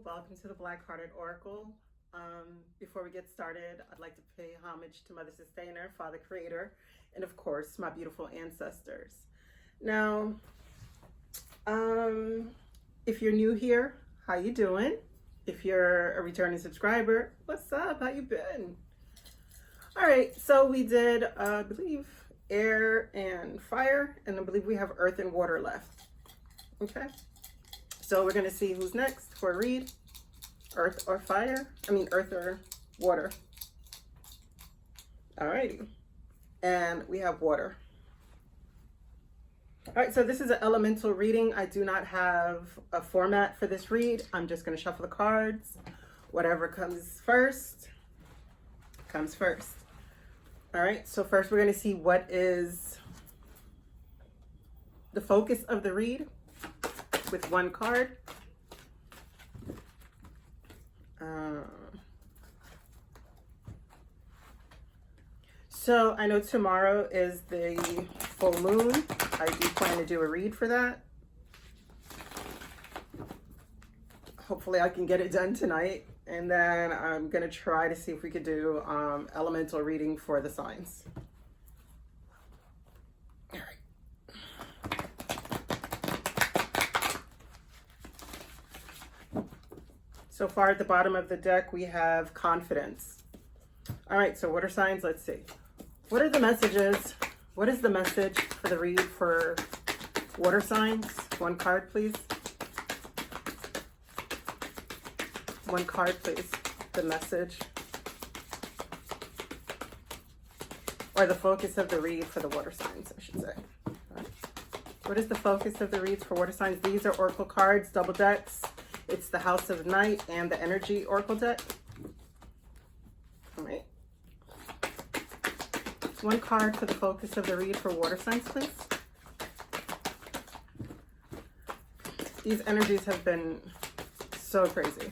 welcome to the Black Hearted Oracle. Before we get started, I'd like to pay homage to Mother Sustainer, Father Creator, and of course, my beautiful ancestors. Now, if you're new here, how you doing? If you're a returning subscriber, what's up? How you been? All right, so we did, I believe, air and fire, and I believe we have earth and water left. Okay, so we're gonna see who's next for a read. Earth or fire? Earth or water. Alrighty, and we have water. All right, so this is an elemental reading. I do not have a format for this read. I'm just gonna shuffle the cards. Whatever comes first, comes first. All right, so first we're gonna see what is the focus of the read with one card. So I know tomorrow is the full moon. I do plan to do a read for that. Hopefully I can get it done tonight. And then I'm gonna try to see if we could do elemental reading for the signs. All right. So far at the bottom of the deck, we have confidence. All right, so water signs, let's see. What are the messages? What is the message for the read for water signs? One card, please. One card, please. The message. Or the focus of the read for the water signs, I should say. All right. What is the focus of the reads for water signs? These are oracle cards, double decks. It's the House of Night and the Energy Oracle deck. All right. One card for the focus of the read for water signs, please. These energies have been so crazy.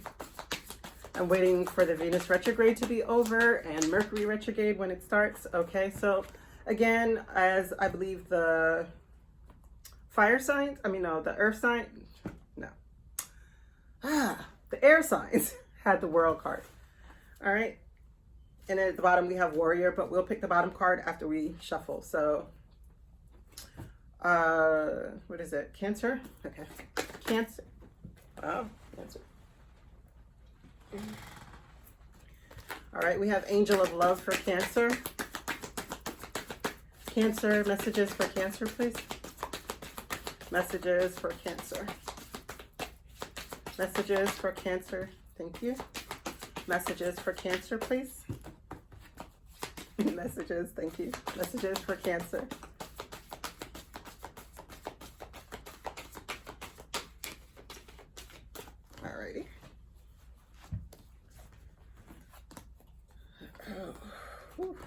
I'm waiting for the Venus retrograde to be over and Mercury retrograde when it starts. Okay, so again, as I believe the fire signs, the earth sign, the air signs had the world card. All right. And at the bottom we have warrior, but we'll pick the bottom card after we shuffle. So, what is it? Cancer? Okay. Cancer. Oh, Cancer. All right, we have Angel of Love for Cancer. Cancer, messages for Cancer, please. Messages for Cancer. Messages for Cancer. Thank you. Messages for Cancer, please. Messages, thank you. Messages for Cancer. Alrighty. Oh. Whew.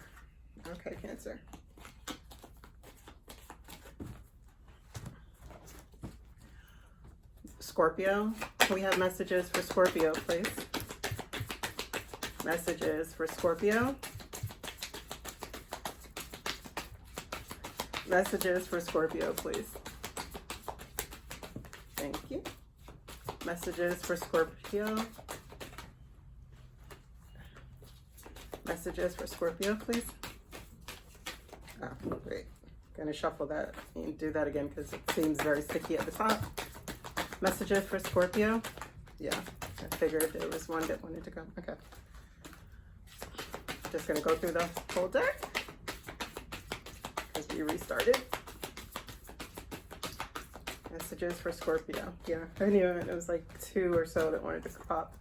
Okay, Cancer. Scorpio. Can we have messages for Scorpio, please? Messages for Scorpio. Messages for Scorpio, please. Thank you. Messages for Scorpio. Messages for Scorpio, please. Oh, great. Gonna shuffle that and do that again because it seems very sticky at the top. Messages for Scorpio. Yeah, I figured there was one that wanted to go. Okay. Just gonna go through the whole deck because we restarted. Messages for Scorpio. Yeah, I knew it was like 2 or so that wanted to pop.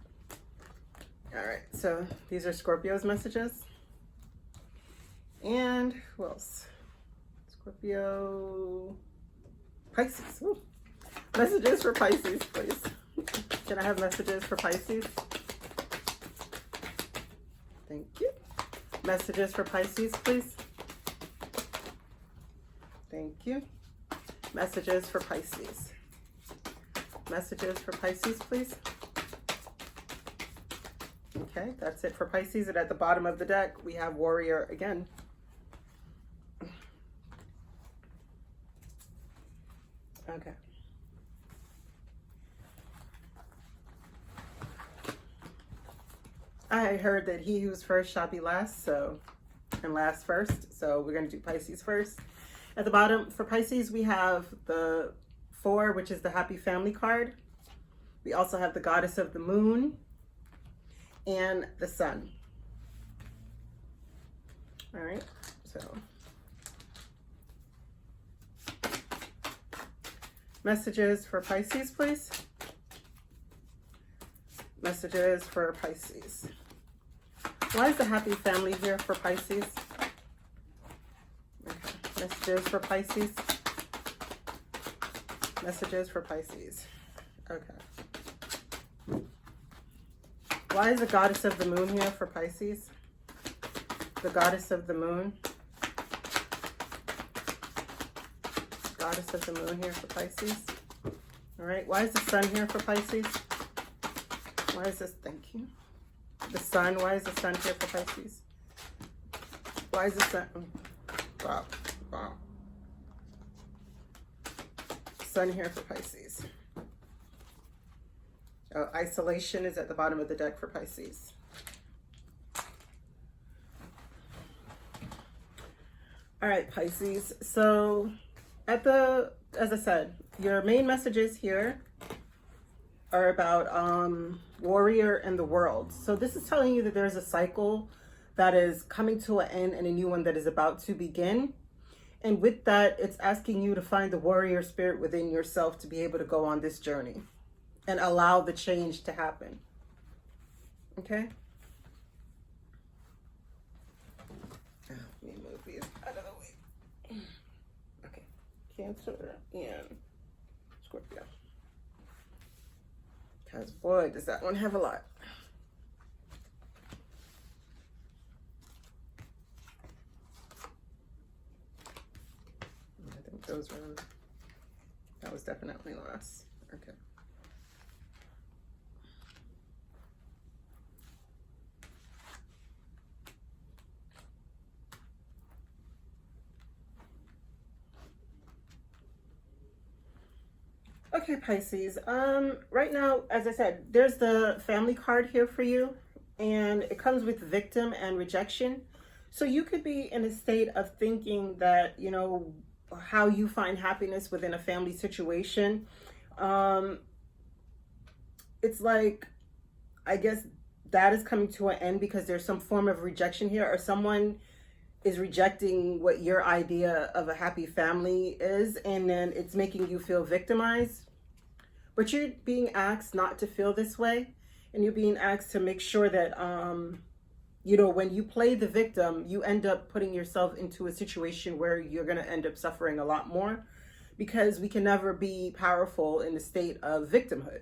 All right, so these are Scorpio's messages. And who else? Scorpio, Pisces. Ooh. Messages for Pisces, please. Can I have messages for Pisces? Thank you. Messages for Pisces, please. Thank you. Messages for Pisces. Messages for Pisces, please. Okay, that's it for Pisces. And at the bottom of the deck, we have Warrior again. Okay. I heard that he who's first shall be last, so, and last first. So we're going to do Pisces first. At the bottom for Pisces, we have the 4, which is the happy family card. We also have the goddess of the moon and the sun. All right, so messages for Pisces, please. Messages for Pisces. Why is the happy family here for Pisces? Okay. Messages for Pisces. Messages for Pisces. Okay. Why is the goddess of the moon here for Pisces? The goddess of the moon. Goddess of the moon here for Pisces. All right. Why is the sun here for Pisces? Why is this? Thank you. The sun. Why is the sun here for Pisces? Why is the sun? Wow. Wow. Sun here for Pisces. Oh, isolation is at the bottom of the deck for Pisces. All right, Pisces. So as I said, your main messages here are about warrior and the world. So this is telling you that there's a cycle that is coming to an end and a new one that is about to begin. And with that, it's asking you to find the warrior spirit within yourself to be able to go on this journey and allow the change to happen. Okay? Let me move these out of the way. Okay. Cancer and Scorpio. Because boy, does that one have a lot. I think those were, that was definitely less. Okay. Okay, Pisces. Right now, as I said, there's the family card here for you, and it comes with victim and rejection. So you could be in a state of thinking that, you know, how you find happiness within a family situation. It's like, I guess that is coming to an end because there's some form of rejection here, or someone is rejecting what your idea of a happy family is, and then it's making you feel victimized. But you're being asked not to feel this way, and you're being asked to make sure that, you know, when you play the victim, you end up putting yourself into a situation where you're going to end up suffering a lot more, because we can never be powerful in the state of victimhood.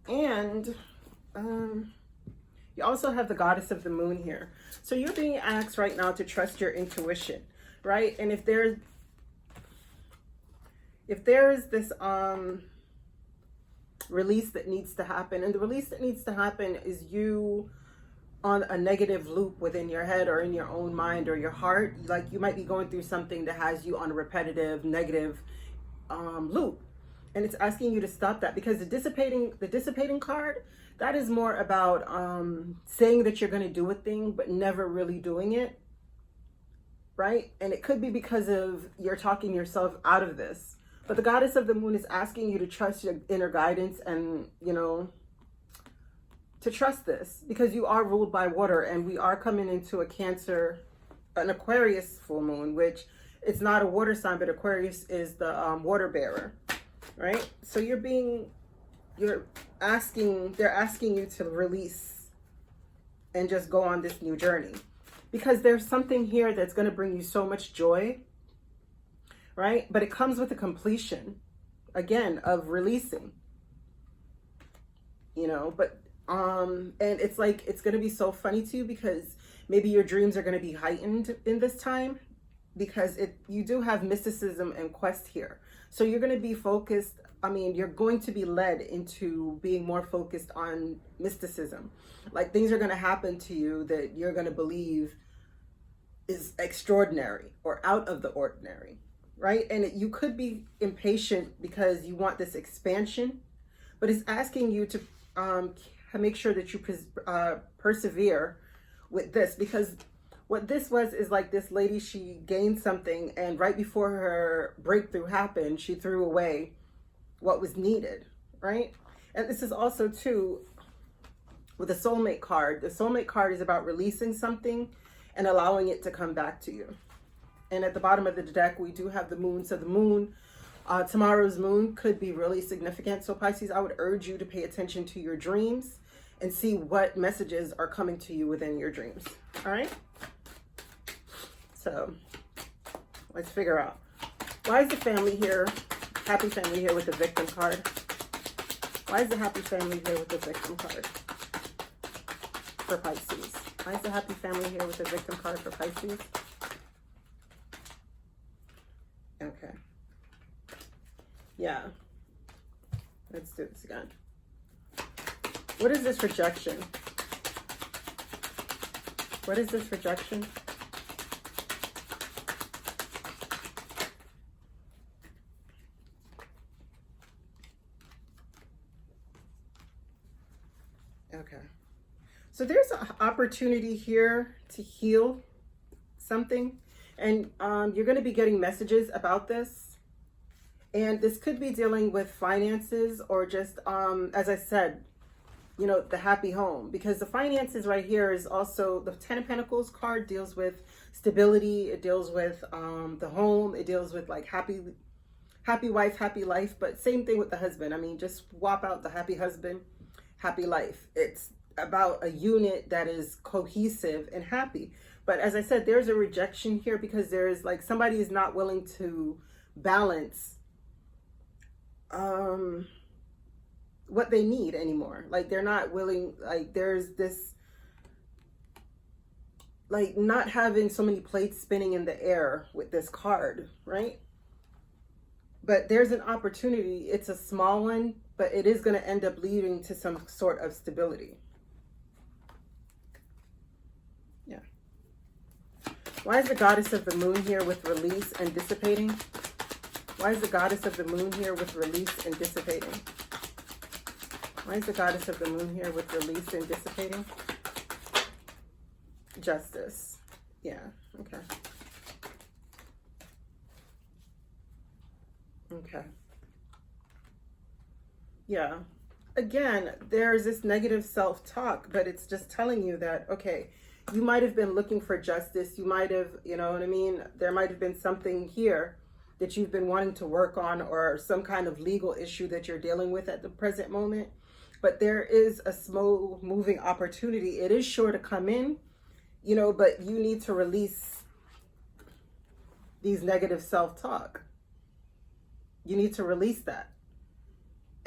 And you also have the goddess of the moon here. So you're being asked right now to trust your intuition, right? And if there's this release that needs to happen, and the release that needs to happen is you on a negative loop within your head or in your own mind or your heart, like you might be going through something that has you on a repetitive negative loop. And it's asking you to stop that, because the dissipating card, that is more about saying that you're going to do a thing, but never really doing it. Right? And it could be because of you're talking yourself out of this. But the goddess of the moon is asking you to trust your inner guidance and, you know, to trust this, because you are ruled by water, and we are coming into an Aquarius full moon, which it's not a water sign, but Aquarius is the water bearer. Right? So they're asking you to release and just go on this new journey, because there's something here that's going to bring you so much joy, right? But it comes with a completion, again, of releasing, you know, but and it's like, it's going to be so funny to you, because maybe your dreams are going to be heightened in this time, because you do have mysticism and quest here. So you're going to be focused, you're going to be led into being more focused on mysticism. Like things are going to happen to you that you're going to believe is extraordinary or out of the ordinary, right? And you could be impatient because you want this expansion, but it's asking you to make sure that you persevere with this, because what this was is like this lady, she gained something, and right before her breakthrough happened, she threw away what was needed, right? And this is also too with the soulmate card. The soulmate card is about releasing something and allowing it to come back to you. And at the bottom of the deck, we do have the moon. So the moon, tomorrow's moon could be really significant. So Pisces, I would urge you to pay attention to your dreams and see what messages are coming to you within your dreams. All right. So let's figure out, why is the family here, happy family here with the victim card? Why is the happy family here with the victim card for Pisces? Why is the happy family here with the victim card for Pisces? Okay. Yeah. Let's do this again. What is this rejection? What is this rejection? Okay. So there's an opportunity here to heal something, and you're going to be getting messages about this. And this could be dealing with finances, or just, as I said, you know, the happy home, because the finances right here is also the 10 of Pentacles card deals with stability. It deals with the home. It deals with like happy wife, happy life. But same thing with the husband. I mean, just swap out the happy husband, happy life. It's about a unit that is cohesive and happy. But as I said, there's a rejection here because there's like somebody is not willing to balance what they need anymore. Like they're not willing, like there's this, like not having so many plates spinning in the air with this card, right? But there's an opportunity. It's a small one, but it is going to end up leading to some sort of stability. Yeah. Why is the goddess of the moon here with release and dissipating? Why is the goddess of the moon here with release and dissipating? Why is the goddess of the moon here with release and dissipating? Justice. Yeah, okay. Okay. Yeah. Again, there's this negative self-talk, but it's just telling you that, okay, you might have been looking for justice. You might have, you know what I mean? There might have been something here that you've been wanting to work on, or some kind of legal issue that you're dealing with at the present moment. But there is a slow moving opportunity. It is sure to come in, you know, but you need to release these negative self-talk. You need to release that.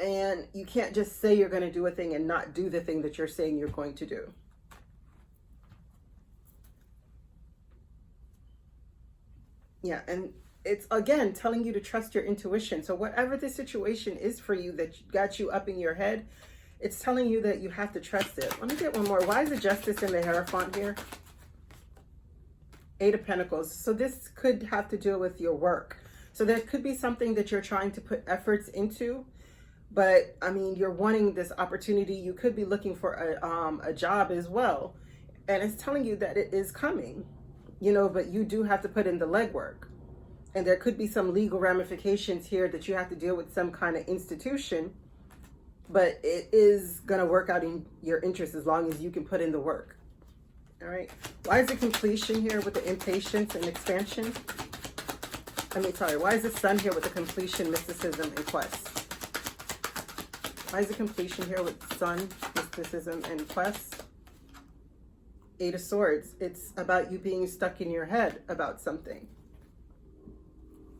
And you can't just say you're going to do a thing and not do the thing that you're saying you're going to do. Yeah, and it's, again, telling you to trust your intuition. So whatever the situation is for you that got you up in your head, it's telling you that you have to trust it. Let me get one more. Why is the Justice in the Hierophant here? 8 of Pentacles. So this could have to do with your work. So there could be something that you're trying to put efforts into, but I mean, you're wanting this opportunity. You could be looking for a job as well. And it's telling you that it is coming, you know, but you do have to put in the legwork. And there could be some legal ramifications here that you have to deal with some kind of institution, but it is going to work out in your interest as long as you can put in the work. All right. Why is the completion here with the impatience and expansion? Why is the Sun here with the completion, mysticism, and quest? Why is the completion here with Sun, mysticism, and quest? 8 of Swords. It's about you being stuck in your head about something.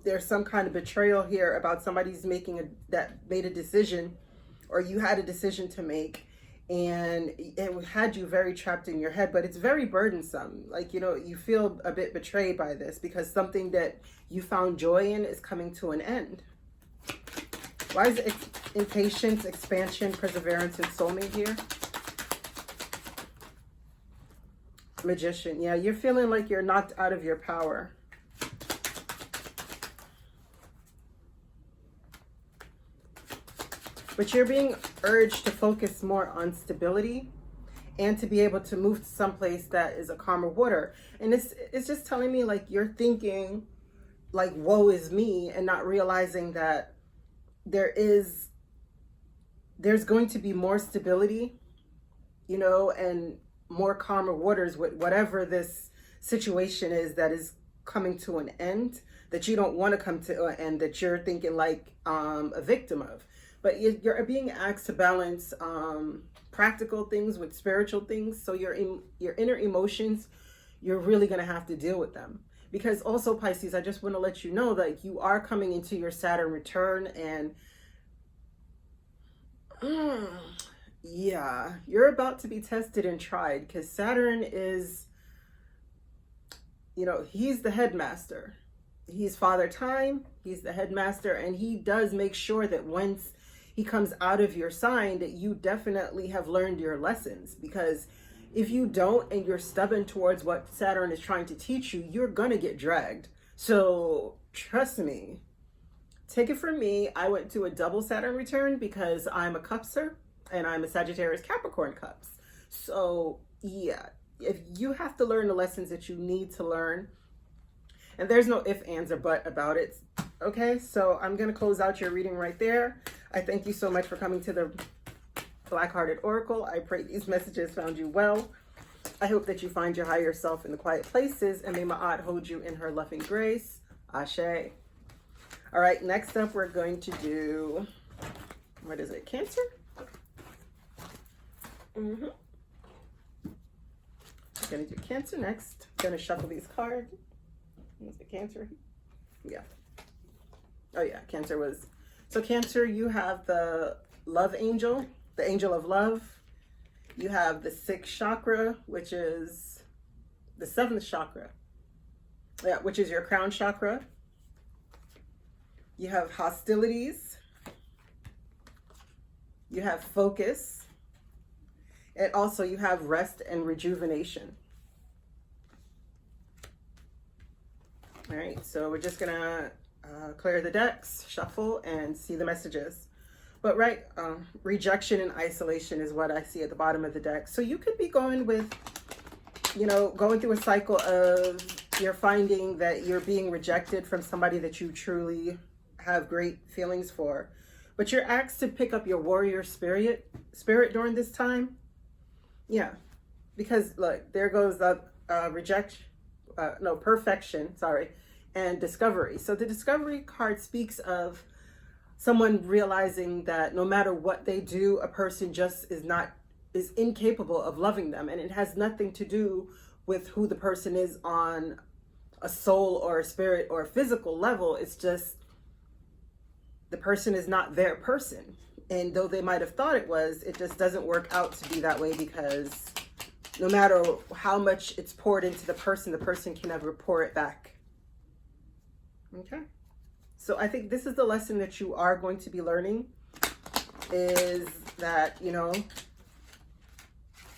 There's some kind of betrayal here about somebody's that made a decision, or you had a decision to make, and it had you very trapped in your head, but it's very burdensome. Like, you know, you feel a bit betrayed by this because something that you found joy in is coming to an end. Why is it impatience, expansion, perseverance, and soulmate here? Magician. Yeah, you're feeling like you're knocked out of your power. but you're being urged to focus more on stability and to be able to move to someplace that is a calmer water. And it's just telling me like you're thinking like, woe is me, and not realizing that there's going to be more stability, you know, and more calmer waters with whatever this situation is that is coming to an end, that you don't want to come to an end, that you're thinking like a victim of. But you're being asked to balance practical things with spiritual things. So your inner emotions, you're really going to have to deal with them. Because also, Pisces, I just want to let you know that you are coming into your Saturn return, and yeah, you're about to be tested and tried, because Saturn is, you know, he's the headmaster. He's Father Time, he's the headmaster, and he does make sure that once he comes out of your sign that you definitely have learned your lessons. Because if you don't and you're stubborn towards what Saturn is trying to teach you, you're gonna get dragged. So trust me, take it from me, I went to a double Saturn return because I'm a Cupser and I'm a Sagittarius Capricorn Cups. So yeah, if you have to learn the lessons that you need to learn, and there's no if, ands, or but about it. Okay, so I'm going to close out your reading right there. I thank you so much for coming to the Black-Hearted Oracle. I pray these messages found you well. I hope that you find your higher self in the quiet places, and may Ma'at hold you in her loving grace. Ashe. All right, next up we're going to do, what is it, Cancer? I'm going to do Cancer next. I'm going to shuffle these cards. Is it Cancer? Yeah. Oh yeah, Cancer was. So Cancer, you have the love angel, the angel of love. You have the 6th chakra, which is the 7th chakra. Yeah, which is your crown chakra. You have hostilities. You have focus. And also you have rest and rejuvenation. All right, so we're just gonna clear the decks, shuffle, and see the messages. But rejection and isolation is what I see at the bottom of the deck. So you could be going with, you know, going through a cycle of you're finding that you're being rejected from somebody that you truly have great feelings for. But you're asked to pick up your warrior spirit during this time. Yeah, because look, there goes the perfection, sorry, and discovery. So the discovery card speaks of someone realizing that no matter what they do, a person just is incapable of loving them. And it has nothing to do with who the person is on a soul or a spirit or a physical level. It's just the person is not their person. And though they might have thought it was, it just doesn't work out to be that way, because no matter how much it's poured into the person can never pour it back. Okay. So I think this is the lesson that you are going to be learning, is that, you know,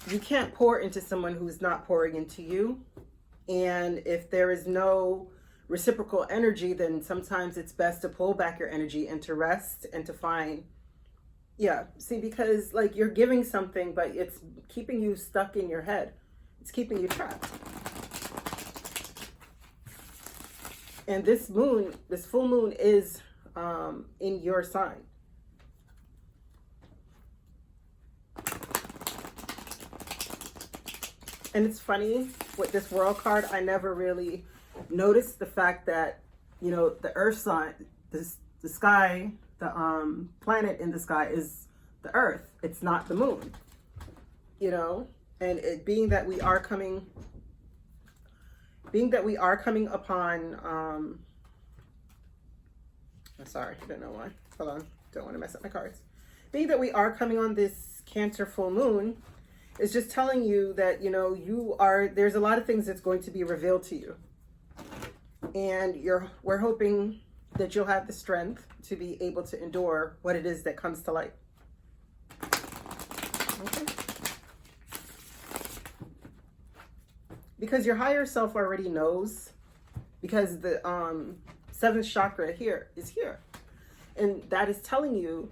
you can't pour into someone who's not pouring into you. And if there is no reciprocal energy, then sometimes it's best to pull back your energy and to rest and to find, yeah, see, because like you're giving something, but it's keeping you stuck in your head. It's keeping you trapped. And this moon, this full moon is in your sign. And it's funny with this world card, I never really noticed the fact that, you know, the earth sign, the sky, the planet in the sky is the earth. It's not the moon, you know, and it being that we are coming upon, I'm sorry, I don't know why. Hold on, don't want to mess up my cards. Being that we are coming on this Cancer full moon is just telling you that, you know, there's a lot of things that's going to be revealed to you. And we're hoping that you'll have the strength to be able to endure what it is that comes to light. Okay. Because your higher self already knows, because the 7th chakra here is here. And that is telling you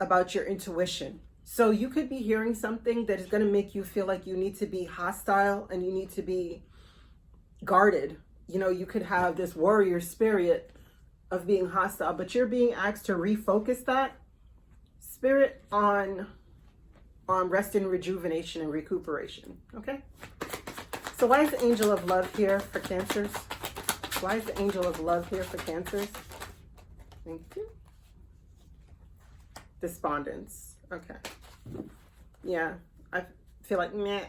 about your intuition. So you could be hearing something that is going to make you feel like you need to be hostile and you need to be guarded. You know, you could have this warrior spirit of being hostile, but you're being asked to refocus that spirit on rest and rejuvenation and recuperation. Okay, so why is the angel of love here for Cancers? Why is the angel of love here for Cancers? Thank you. Despondence. Okay, yeah, I feel like meh.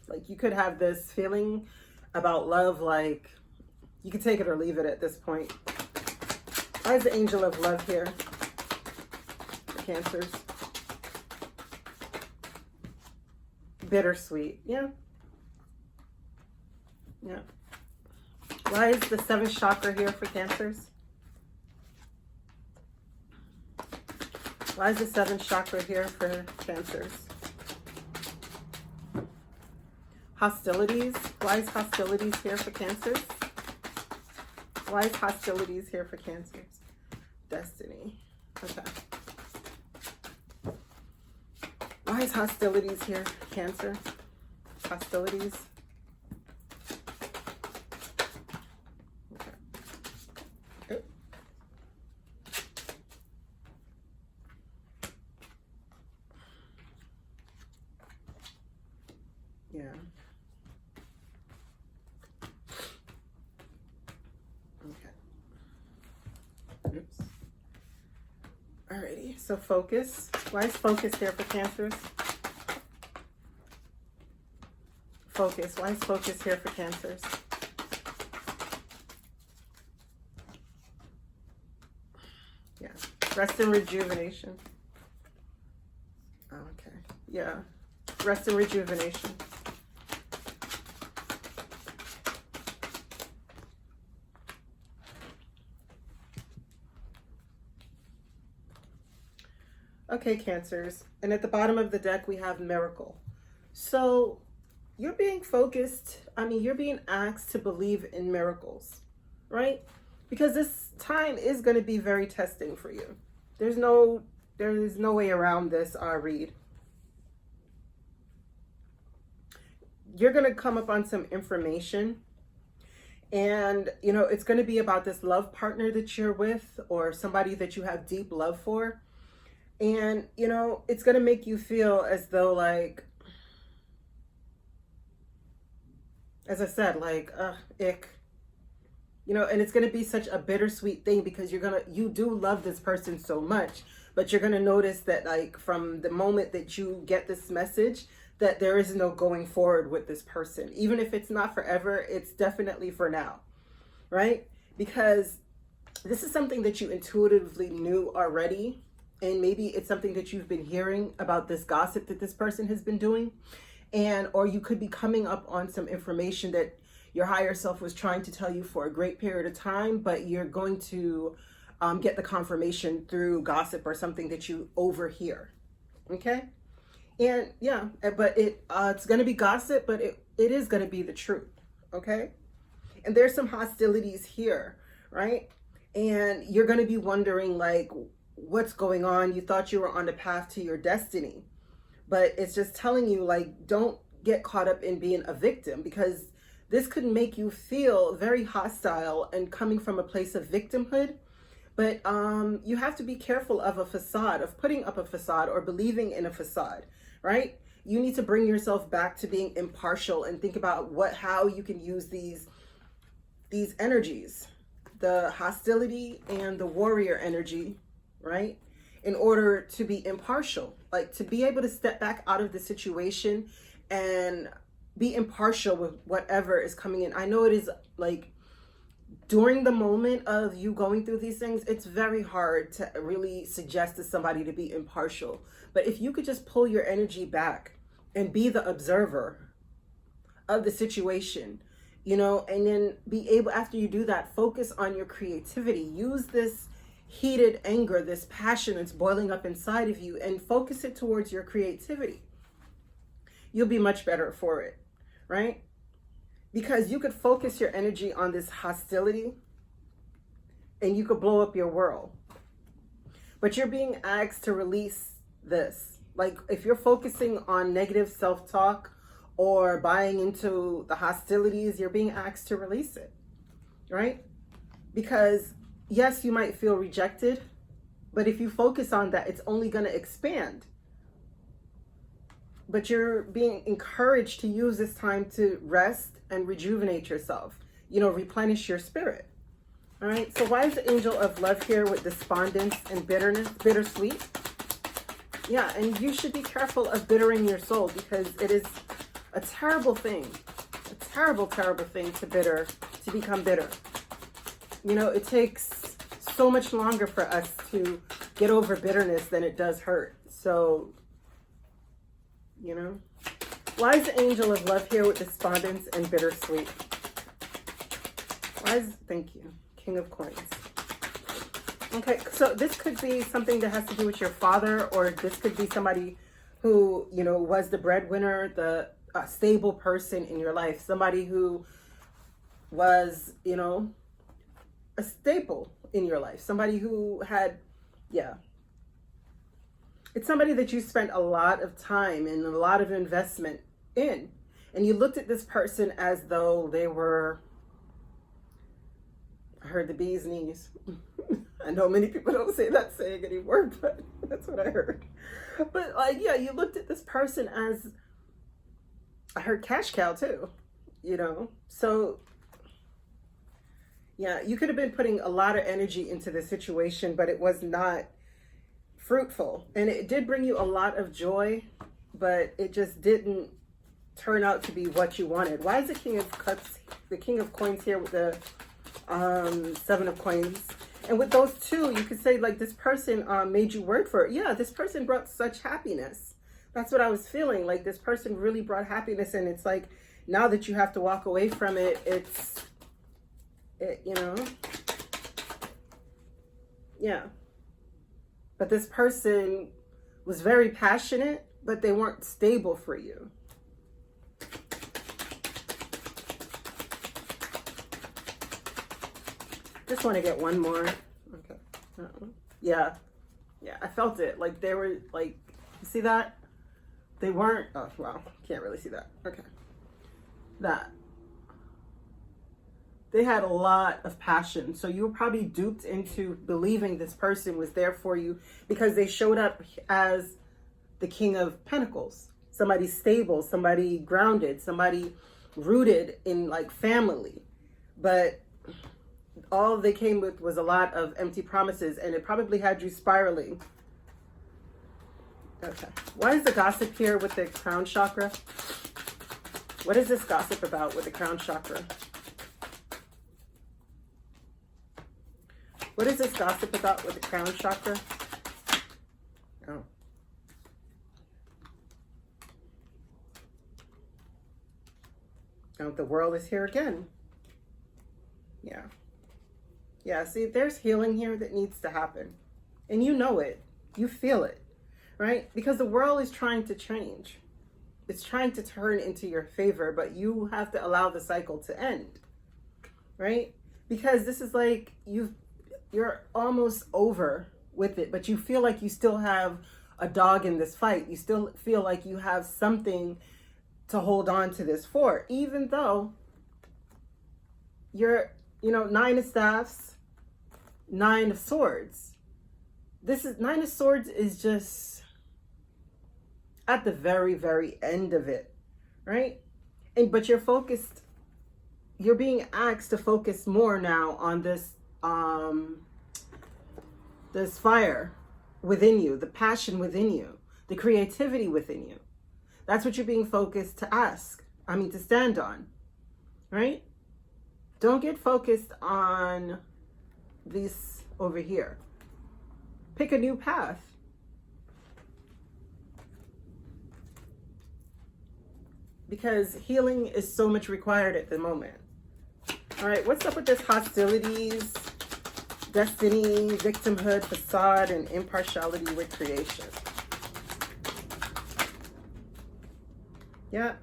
Like you could have this feeling about love, like you could take it or leave it at this point. Why is the angel of love here for Cancers? Bittersweet. Yeah. Yeah. Why is the 7th chakra here for Cancers? Why is the 7th chakra here for Cancers? Hostilities. Why is hostilities here for Cancers? Why is hostilities here for Cancers? Destiny. Okay. Why is hostilities here, Cancer? Hostilities. Okay. Oh. Yeah. Okay. Oops. Alrighty, so focus. Why is focus here for Cancers? Focus. Why is focus here for Cancers? Yeah. Rest and rejuvenation. Okay. Yeah. Rest and rejuvenation. Okay, Cancers. And at the bottom of the deck, we have miracle. So you're being focused. You're being asked to believe in miracles, right? Because this time is going to be very testing for you. There is no way around this, read. You're going to come up on some information. And, it's going to be about this love partner that you're with or somebody that you have deep love for. And, it's going to make you feel as though, like, as I said, like, ick. And it's going to be such a bittersweet thing because you do love this person so much, but you're going to notice that, like, from the moment that you get this message, that there is no going forward with this person. Even if it's not forever, it's definitely for now, right? Because this is something that you intuitively knew already. And maybe it's something that you've been hearing about this gossip that this person has been doing. Or you could be coming up on some information that your higher self was trying to tell you for a great period of time, but you're going to get the confirmation through gossip or something that you overhear. Okay? And yeah, but it's going to be gossip, but it is going to be the truth. Okay? And there's some hostilities here, right? And you're going to be wondering, like, what's going on? You thought you were on the path to your destiny, but it's just telling you, like, don't get caught up in being a victim, because this could make you feel very hostile and coming from a place of victimhood. But you have to be careful of a facade, of putting up a facade or believing in a facade, right? You need to bring yourself back to being impartial and think about how you can use these energies, the hostility and the warrior energy, right? In order to be impartial, like to be able to step back out of the situation and be impartial with whatever is coming in. I know it is, like, during the moment of you going through these things, it's very hard to really suggest to somebody to be impartial. But if you could just pull your energy back and be the observer of the situation, and then be able, after you do that, focus on your creativity. Use this heated anger, this passion that's boiling up inside of you, and focus it towards your creativity. You'll be much better for it, right? Because you could focus your energy on this hostility and you could blow up your world. But you're being asked to release this. Like, if you're focusing on negative self-talk or buying into the hostilities, you're being asked to release it, right? Because yes, you might feel rejected, but if you focus on that, it's only going to expand. But you're being encouraged to use this time to rest and rejuvenate yourself, you know, replenish your spirit. All right. So why is the angel of love here with despondence and bitterness, bittersweet? Yeah. And you should be careful of bittering your soul, because it is a terrible thing, a terrible, terrible thing to become bitter. You know, it takes so much longer for us to get over bitterness than it does hurt. So, you know, why is the angel of love here with despondence and bittersweet? Thank you, King of Coins. Okay, so this could be something that has to do with your father, or this could be somebody who, you know, was the breadwinner, the stable person in your life, somebody who was, you know, a staple in your life, somebody who had, yeah. It's somebody that you spent a lot of time and a lot of investment in. And you looked at this person as though they were, I heard the bee's knees. I know many people don't say that saying anymore, but that's what I heard. But like, yeah, you looked at this person as, I heard cash cow too, you know? So yeah, you could have been putting a lot of energy into the situation, but it was not fruitful. And it did bring you a lot of joy, but it just didn't turn out to be what you wanted. Why is the King of Cups, the King of Coins here with the Seven of Coins? And with those two, you could say like this person made you work for it. Yeah, this person brought such happiness. That's what I was feeling. Like this person really brought happiness, and it's like now that you have to walk away from it, you know, yeah. But this person was very passionate, but they weren't stable for you. Just want to get one more. Okay. Yeah. Yeah, I felt it. Like they were like, you see that? They weren't, oh, wow. Can't really see that. Okay. That. They had a lot of passion. So you were probably duped into believing this person was there for you because they showed up as the King of Pentacles. Somebody stable, somebody grounded, somebody rooted in like family. But all they came with was a lot of empty promises, and it probably had you spiraling. Okay. Why is the gossip here with the crown chakra? What is this gossip about with the crown chakra? What is this gossip about with the crown chakra? Oh. Oh, the world is here again. Yeah. Yeah, see, there's healing here that needs to happen. And you know it. You feel it, right? Because the world is trying to change. It's trying to turn into your favor, but you have to allow the cycle to end, right? Because this is like you're almost over with it, but you feel like you still have a dog in this fight. You still feel like you have something to hold on to this for, even though you're, you know, Nine of Staffs, Nine of Swords. This is Nine of Swords is just at the very, very end of it, right? But you're focused, you're being asked to focus more now on this this fire within you, the passion within you, the creativity within you. That's what you're being focused to stand on, right? Don't get focused on this over here. Pick a new path. Because healing is so much required at the moment. All right, what's up with this hostilities, destiny, victimhood, facade, and impartiality with creation? Yeah.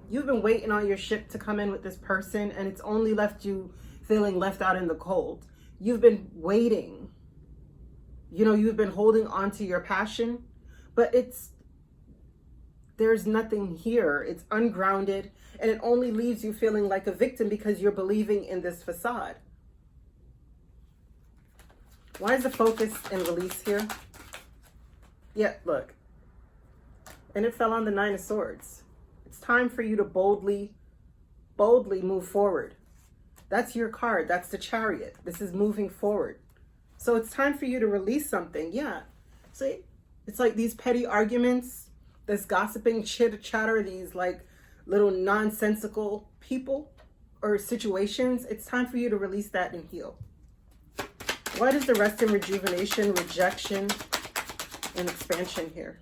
You've been waiting on your ship to come in with this person, and it's only left you feeling left out in the cold. You've been waiting. You know, you've been holding on to your passion. but there's nothing here. It's ungrounded, and it only leaves you feeling like a victim because you're believing in this facade. Why is the focus and release here? Yeah, look. And it fell on the Nine of Swords. It's time for you to boldly move forward. That's your card. That's the Chariot. This is moving forward. So it's time for you to release something. Yeah. See, it's like these petty arguments, this gossiping chitter-chatter, these like little nonsensical people or situations. It's time for you to release that and heal. What is the rest and rejuvenation, rejection, and expansion here?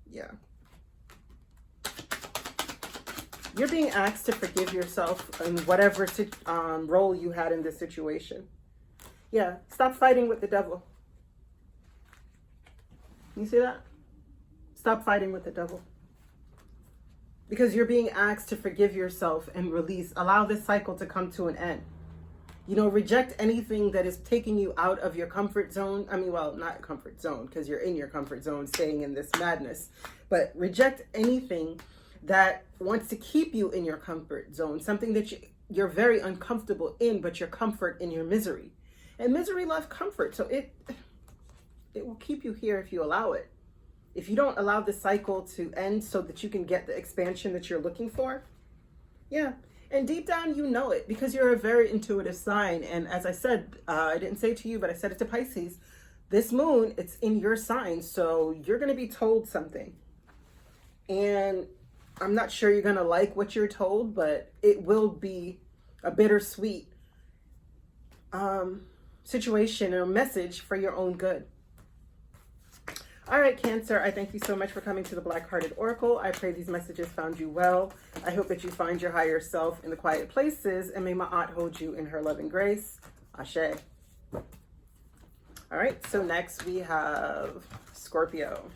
Yeah. You're being asked to forgive yourself in whatever role you had in this situation. Yeah, stop fighting with the devil. You see that? Stop fighting with the devil. Because you're being asked to forgive yourself and release. Allow this cycle to come to an end. You know, reject anything that is taking you out of your comfort zone. I mean, well, not comfort zone, because you're in your comfort zone staying in this madness. But reject anything that wants to keep you in your comfort zone. Something that you're very uncomfortable in, but your comfort in your misery. And misery loves comfort. So it will keep you here if you allow it. If you don't allow the cycle to end so that you can get the expansion that you're looking for. Yeah. And deep down, you know it because you're a very intuitive sign. And as I said, I didn't say it to you, but I said it to Pisces. This moon, it's in your sign. So you're going to be told something. And I'm not sure you're going to like what you're told, but it will be a bittersweet situation or message for your own good. All right, Cancer, I thank you so much for coming to the Black-Hearted Oracle. I pray these messages found you well. I hope that you find your higher self in the quiet places, and may Ma'at hold you in her loving grace. Ashe. All right, so next we have Scorpio.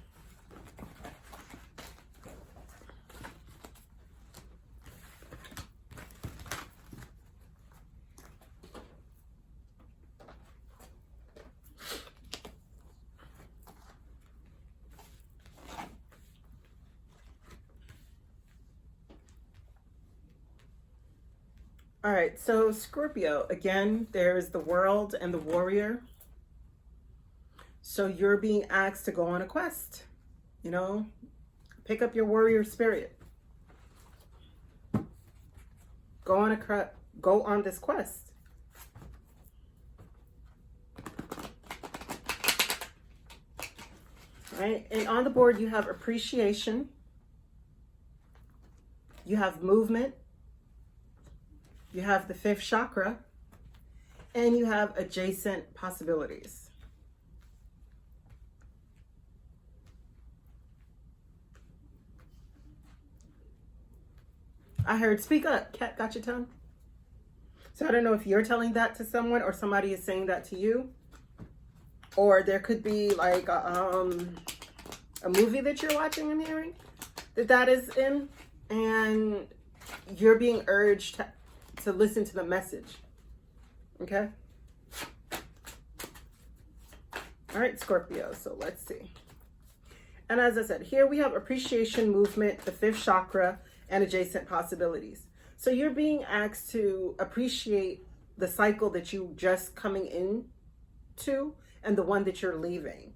All right, so Scorpio, again, there's the World and the Warrior. So you're being asked to go on a quest, you know, pick up your warrior spirit. Go on this quest. All right, and on the board you have appreciation, you have movement, you have the 5th chakra, and you have adjacent possibilities. I heard speak up, cat got your tongue. So I don't know if you're telling that to someone or somebody is saying that to you. Or there could be like a movie that you're watching and hearing that is in, and you're being urged to listen to the message. Okay? All right, Scorpio, so let's see. And as I said, here we have appreciation, movement, the 5th chakra, and adjacent possibilities. So you're being asked to appreciate the cycle that you just coming in to and the one that you're leaving,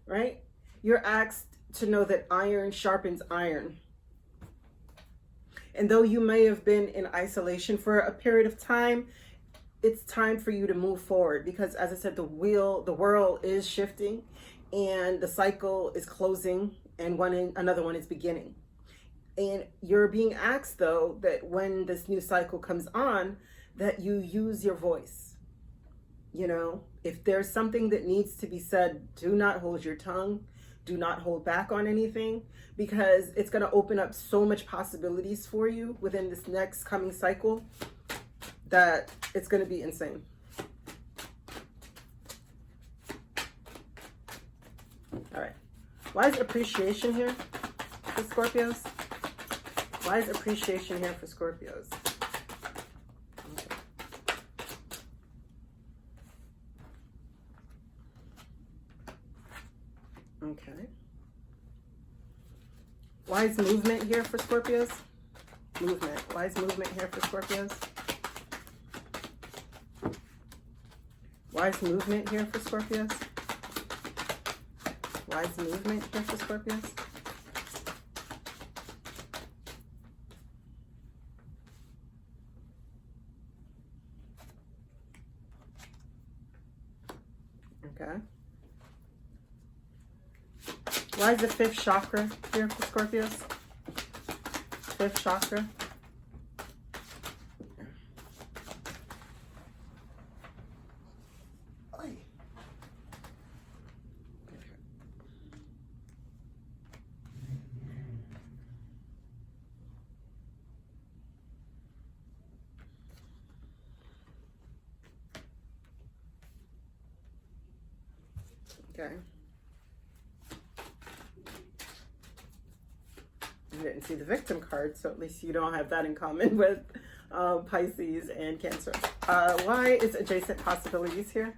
right? You're asked to know that iron sharpens iron. And though you may have been in isolation for a period of time, it's time for you to move forward because, as I said, the world is shifting and the cycle is closing and another one is beginning. And you're being asked, though, that when this new cycle comes on, that you use your voice. You know, if there's something that needs to be said, do not hold your tongue. Do not hold back on anything because it's going to open up so much possibilities for you within this next coming cycle that it's going to be insane. All right. Why is appreciation here for Scorpios? Why is appreciation here for Scorpios? Okay. Why is movement here for Scorpios? Movement. Why is movement here for Scorpios? Why is movement here for Scorpios? Why is movement here for Scorpios? Okay. Why is the 5th chakra here for Scorpios? 5th chakra. Okay. You didn't see the victim card, so at least you don't have that in common with Pisces and Cancer. Why is adjacent possibilities here?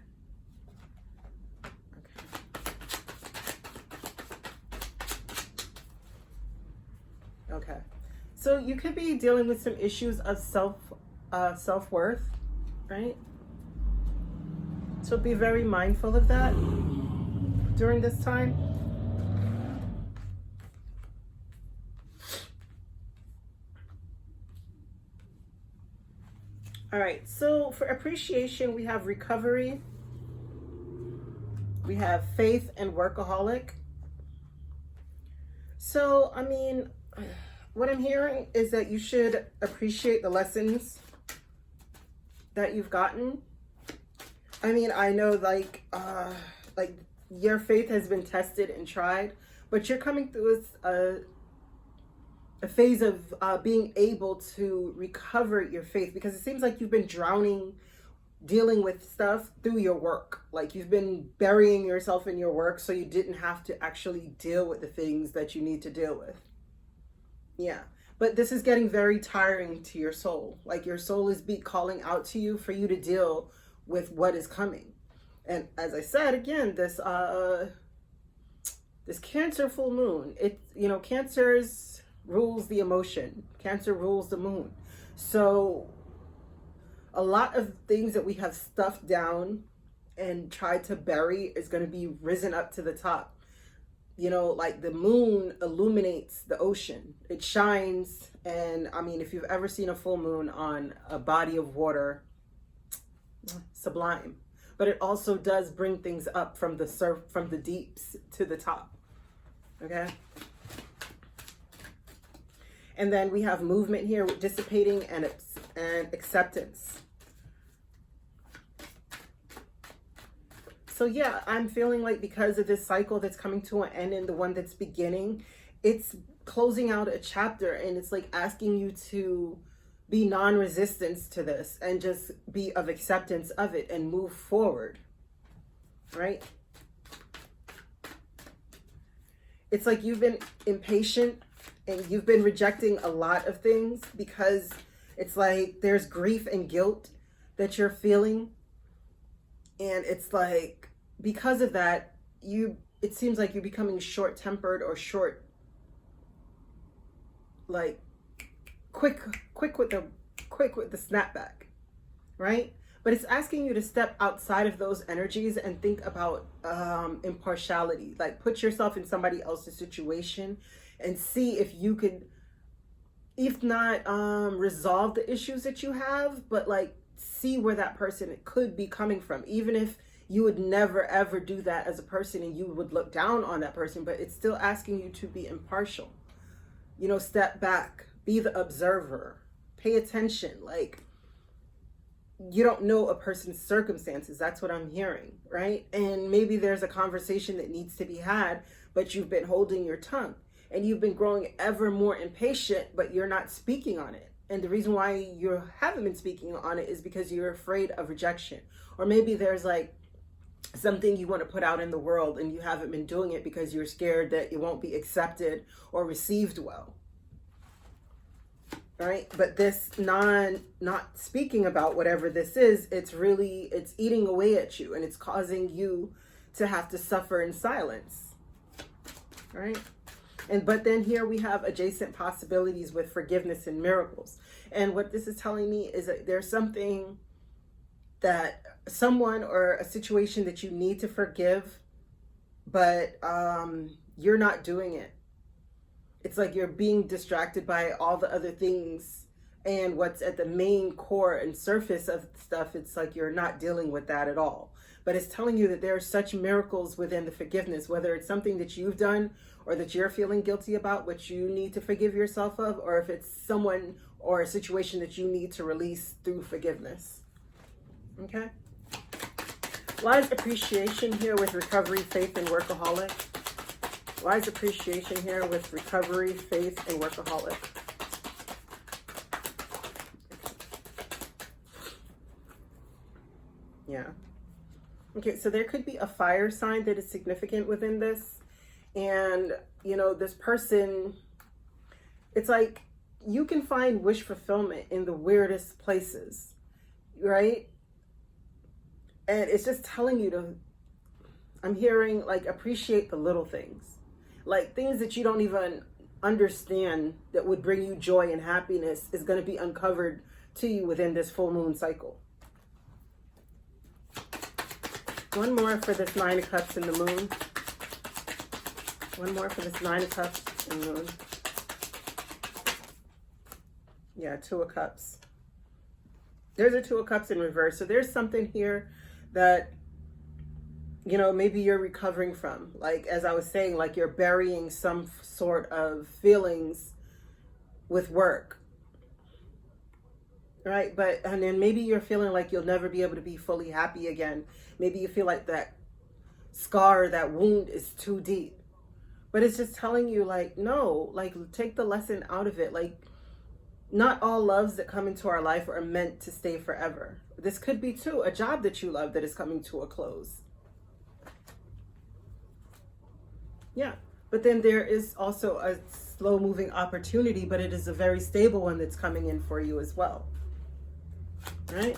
Okay. So you could be dealing with some issues of self-worth, right? So be very mindful of that during this time. All right, so for appreciation, we have recovery, we have faith and workaholic. So, I mean, what I'm hearing is that you should appreciate the lessons that you've gotten. I mean, I know like your faith has been tested and tried, but you're coming through a phase of being able to recover your faith, because it seems like you've been drowning, dealing with stuff through your work. Like you've been burying yourself in your work so you didn't have to actually deal with the things that you need to deal with. Yeah. But this is getting very tiring to your soul. Like your soul is calling out to you for you to deal with what is coming. And as I said, again, this Cancer full moon, Cancer's rules the emotion. Cancer rules the moon. So a lot of things that we have stuffed down and tried to bury is going to be risen up to the top. Like the moon illuminates the ocean. It shines. And I mean, if you've ever seen a full moon on a body of water, sublime. But it also does bring things up from the deeps to the top. Okay. And then we have movement here with dissipating and acceptance. So yeah, I'm feeling like because of this cycle that's coming to an end and the one that's beginning, it's closing out a chapter, and it's like asking you to be non-resistance to this and just be of acceptance of it and move forward, right? It's like you've been impatient and you've been rejecting a lot of things because it's like there's grief and guilt that you're feeling. And it's like, because of that, it seems like you're becoming short-tempered or quick with the snapback, right? But it's asking you to step outside of those energies and think about impartiality. Like put yourself in somebody else's situation and see if you could, if not resolve the issues that you have, but like see where that person could be coming from, even if you would never ever do that as a person and you would look down on that person. But it's still asking you to be impartial. Step back, be the observer, pay attention. Like, you don't know a person's circumstances. That's what I'm hearing, right? And maybe there's a conversation that needs to be had, but you've been holding your tongue and you've been growing ever more impatient, but you're not speaking on it. And the reason why you haven't been speaking on it is because you're afraid of rejection. Or maybe there's like something you want to put out in the world and you haven't been doing it because you're scared that it won't be accepted or received well. Right? But this not speaking about whatever this is, it's eating away at you, and it's causing you to have to suffer in silence. Right? But then here we have adjacent possibilities with forgiveness and miracles. And what this is telling me is that there's something that someone or a situation that you need to forgive, but you're not doing it. It's like you're being distracted by all the other things, and what's at the main core and surface of stuff, it's like you're not dealing with that at all. But it's telling you that there are such miracles within the forgiveness, whether it's something that you've done or that you're feeling guilty about, which you need to forgive yourself of, or if it's someone or a situation that you need to release through forgiveness. Okay? Wise appreciation here with recovery, faith, and workaholic. Wise appreciation here with recovery, faith, and workaholic. Yeah. Okay, so there could be a fire sign that is significant within this. And, you know, this person, it's like you can find wish fulfillment in the weirdest places, right? And it's just telling you to, I'm hearing like appreciate the little things, like things that you don't even understand that would bring you joy and happiness is going to be uncovered to you within this full moon cycle. One more for this 9 of Cups in the moon. One more for this 9 of Cups in the moon. Yeah, 2 of Cups. There's a 2 of Cups in reverse. So there's something here that, you know, maybe you're recovering from. Like, as I was saying, like you're burying some sort of feelings with work. Right? And then maybe you're feeling like you'll never be able to be fully happy again. Maybe you feel like that scar, that wound is too deep. But it's just telling you like, no, like take the lesson out of it. Like not all loves that come into our life are meant to stay forever. This could be too a job that you love that is coming to a close. Yeah. But then there is also a slow moving opportunity, but it is a very stable one that's coming in for you as well. Right?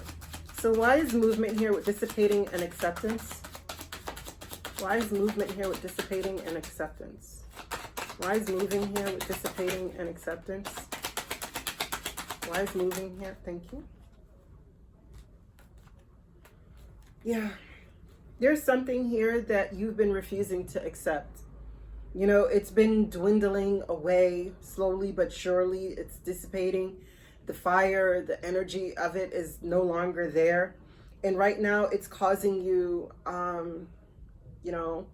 So why is movement here with dissipating and acceptance? Why is movement here with dissipating and acceptance? Why is moving here with dissipating and acceptance? Why is moving here? Thank you. Yeah. There's something here that you've been refusing to accept. You know, it's been dwindling away slowly but surely. It's dissipating. The fire, the energy of it is no longer there. And right now it's causing you, you know,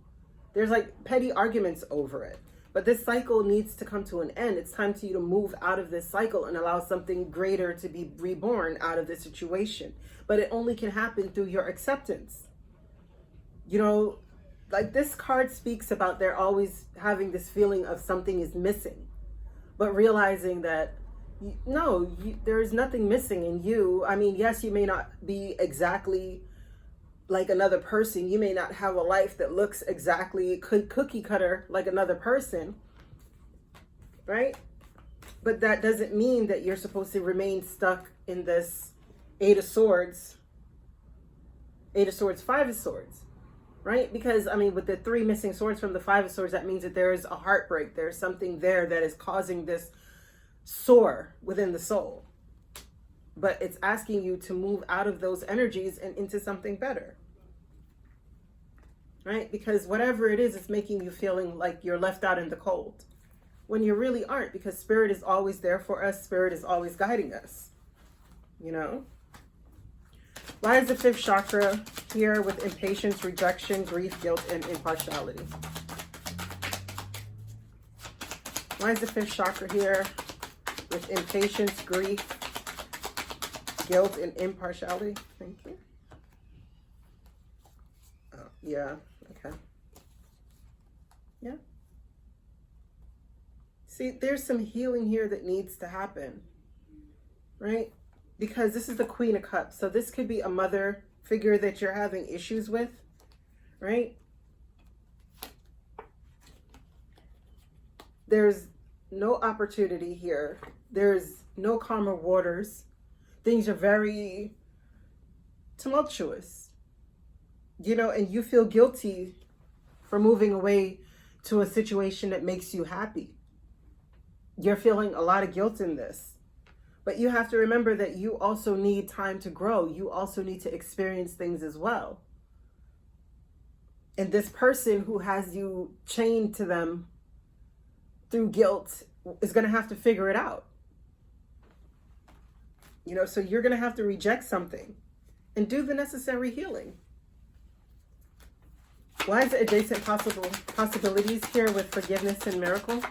there's like petty arguments over it. But this cycle needs to come to an end. It's time for you to move out of this cycle and allow something greater to be reborn out of this situation. But it only can happen through your acceptance. You know, like this card speaks about they're always having this feeling of something is missing. But realizing that no, there is nothing missing in you. I mean, yes, you may not be exactly like another person. You may not have a life that looks exactly cookie cutter like another person, right? But that doesn't mean that you're supposed to remain stuck in this 8 of Swords, 5 of Swords, right? Because, I mean, with the 3 missing swords from the 5 of Swords, that means that there is a heartbreak. There's something there that is causing this soar within the soul. But it's asking you to move out of those energies and into something better. Right? Because whatever it is, it's making you feeling like you're left out in the cold. When you really aren't, because Spirit is always there for us. Spirit is always guiding us. You know? Why is the 5th chakra here with impatience, rejection, grief, guilt, and impartiality? Why is the 5th chakra here with impatience, grief, guilt, and impartiality? Thank you. Oh, yeah. Okay. Yeah. See, there's some healing here that needs to happen, right? Because this is the Queen of Cups. So this could be a mother figure that you're having issues with, right? There's no opportunity here. There's no calmer waters. Things are very tumultuous, you know, and you feel guilty for moving away to a situation that makes you happy. You're feeling a lot of guilt in this. But you have to remember that you also need time to grow. You also need to experience things as well. And this person who has you chained to them through guilt is going to have to figure it out. You know, so you're going to have to reject something and do the necessary healing. Why is it adjacent possibilities here with forgiveness and miracle?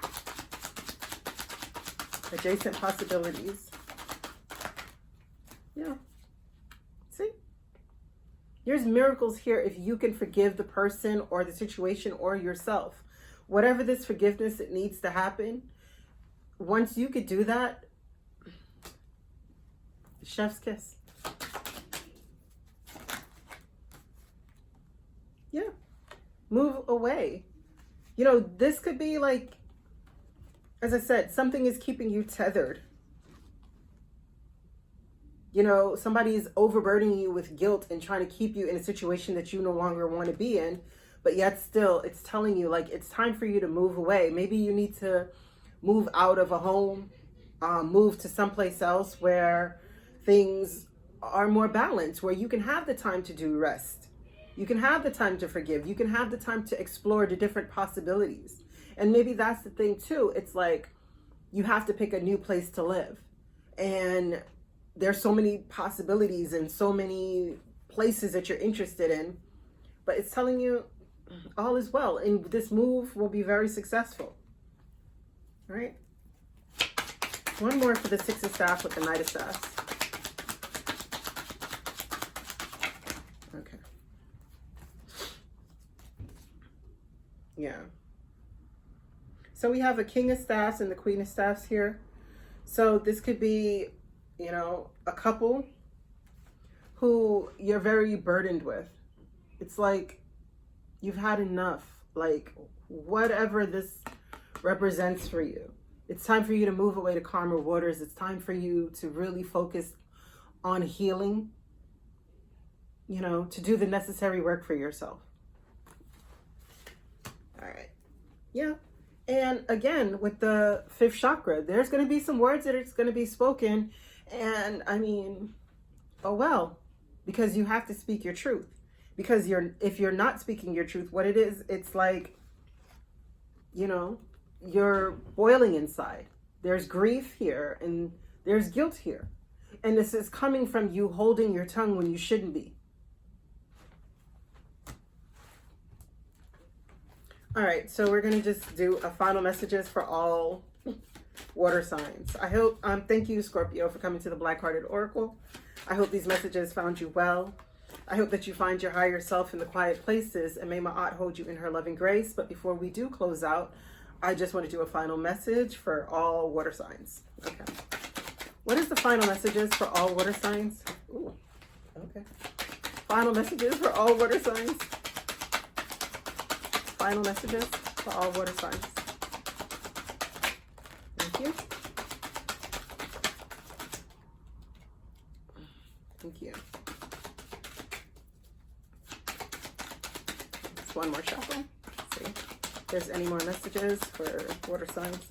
Adjacent possibilities. Yeah. See? There's miracles here if you can forgive the person or the situation or yourself. Whatever this forgiveness that needs to happen, once you could do that, chef's kiss. Yeah. Move away. You know, this could be like, as I said, something is keeping you tethered. You know, somebody is overburdening you with guilt and trying to keep you in a situation that you no longer want to be in, but yet still it's telling you like it's time for you to move away. Maybe you need to move out of a home, move to someplace else where things are more balanced, where you can have the time to do rest. You can have the time to forgive. You can have the time to explore the different possibilities. And maybe that's the thing too. It's like you have to pick a new place to live. And there's so many possibilities and so many places that you're interested in. But it's telling you all is well. And this move will be very successful. All right. One more for the Six of Staff with the Knight of Staffs. Okay. Yeah. So we have a King of Staffs and the Queen of Staffs here. So this could be, you know, a couple who you're very burdened with. It's like you've had enough, like whatever this represents for you. It's time for you to move away to calmer waters. It's time for you to really focus on healing, you know, to do the necessary work for yourself. All right. Yeah. And again, with the fifth chakra, there's going to be some words that it's going to be spoken. And I mean, oh well, because you have to speak your truth. Because if you're not speaking your truth, what it is, it's like, you know, you're boiling inside. There's grief here and there's guilt here. And this is coming from you holding your tongue when you shouldn't be. All right, so we're going to just do a final messages for all water signs. I hope, thank you, Scorpio, for coming to the Black Hearted Oracle. I hope these messages found you well. I hope that you find your higher self in the quiet places, and may Ma'at hold you in her loving grace. But before we do close out, I just want to do a final message for all water signs. Okay. What is the final messages for all water signs? Ooh, okay. Final messages for all water signs. Final messages for all water signs. Thank you. Thank you. Just one more shuffle. Let's see if there's any more messages for water signs.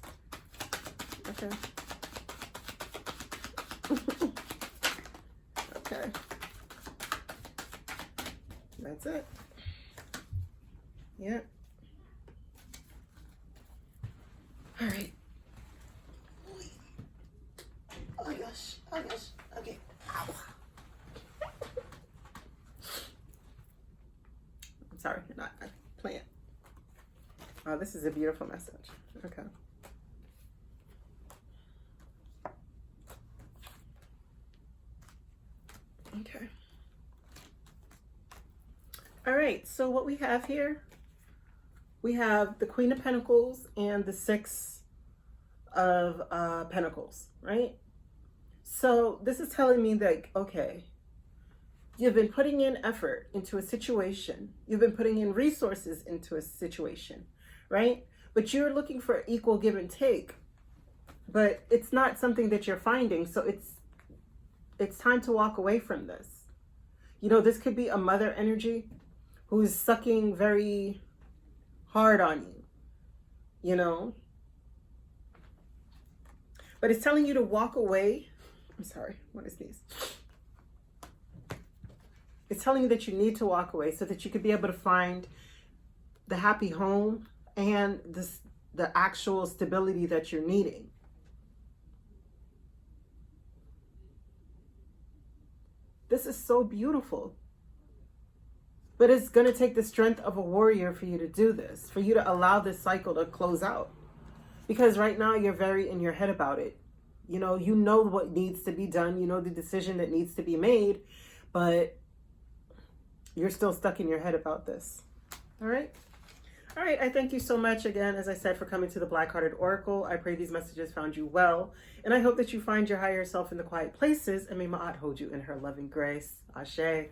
Okay. Okay. That's it. Yeah. All right. Oh gosh. Oh gosh. Okay. Ow. I'm sorry, not a plant. Oh, this is a beautiful message. Okay. Okay. All right. So what we have here, we have the Queen of Pentacles and the Six of Pentacles, right? So this is telling me that, okay, you've been putting in effort into a situation. You've been putting in resources into a situation, right? But you're looking for equal give and take, but it's not something that you're finding. So it's time to walk away from this. You know, this could be a mother energy who's sucking very hard on you. you know. But it's telling you to walk away. I'm sorry, what is this? It's telling you that you need to walk away so that you could be able to find the happy home and the actual stability that you're needing. This is so beautiful. But it's going to take the strength of a warrior for you to do this, for you to allow this cycle to close out. Because right now you're very in your head about it. You know what needs to be done. You know the decision that needs to be made, but you're still stuck in your head about this. All right. All right. I thank you so much again, as I said, for coming to the Black-Hearted Oracle. I pray these messages found you well. And I hope that you find your higher self in the quiet places. And may Ma'at hold you in her loving grace. Ashe.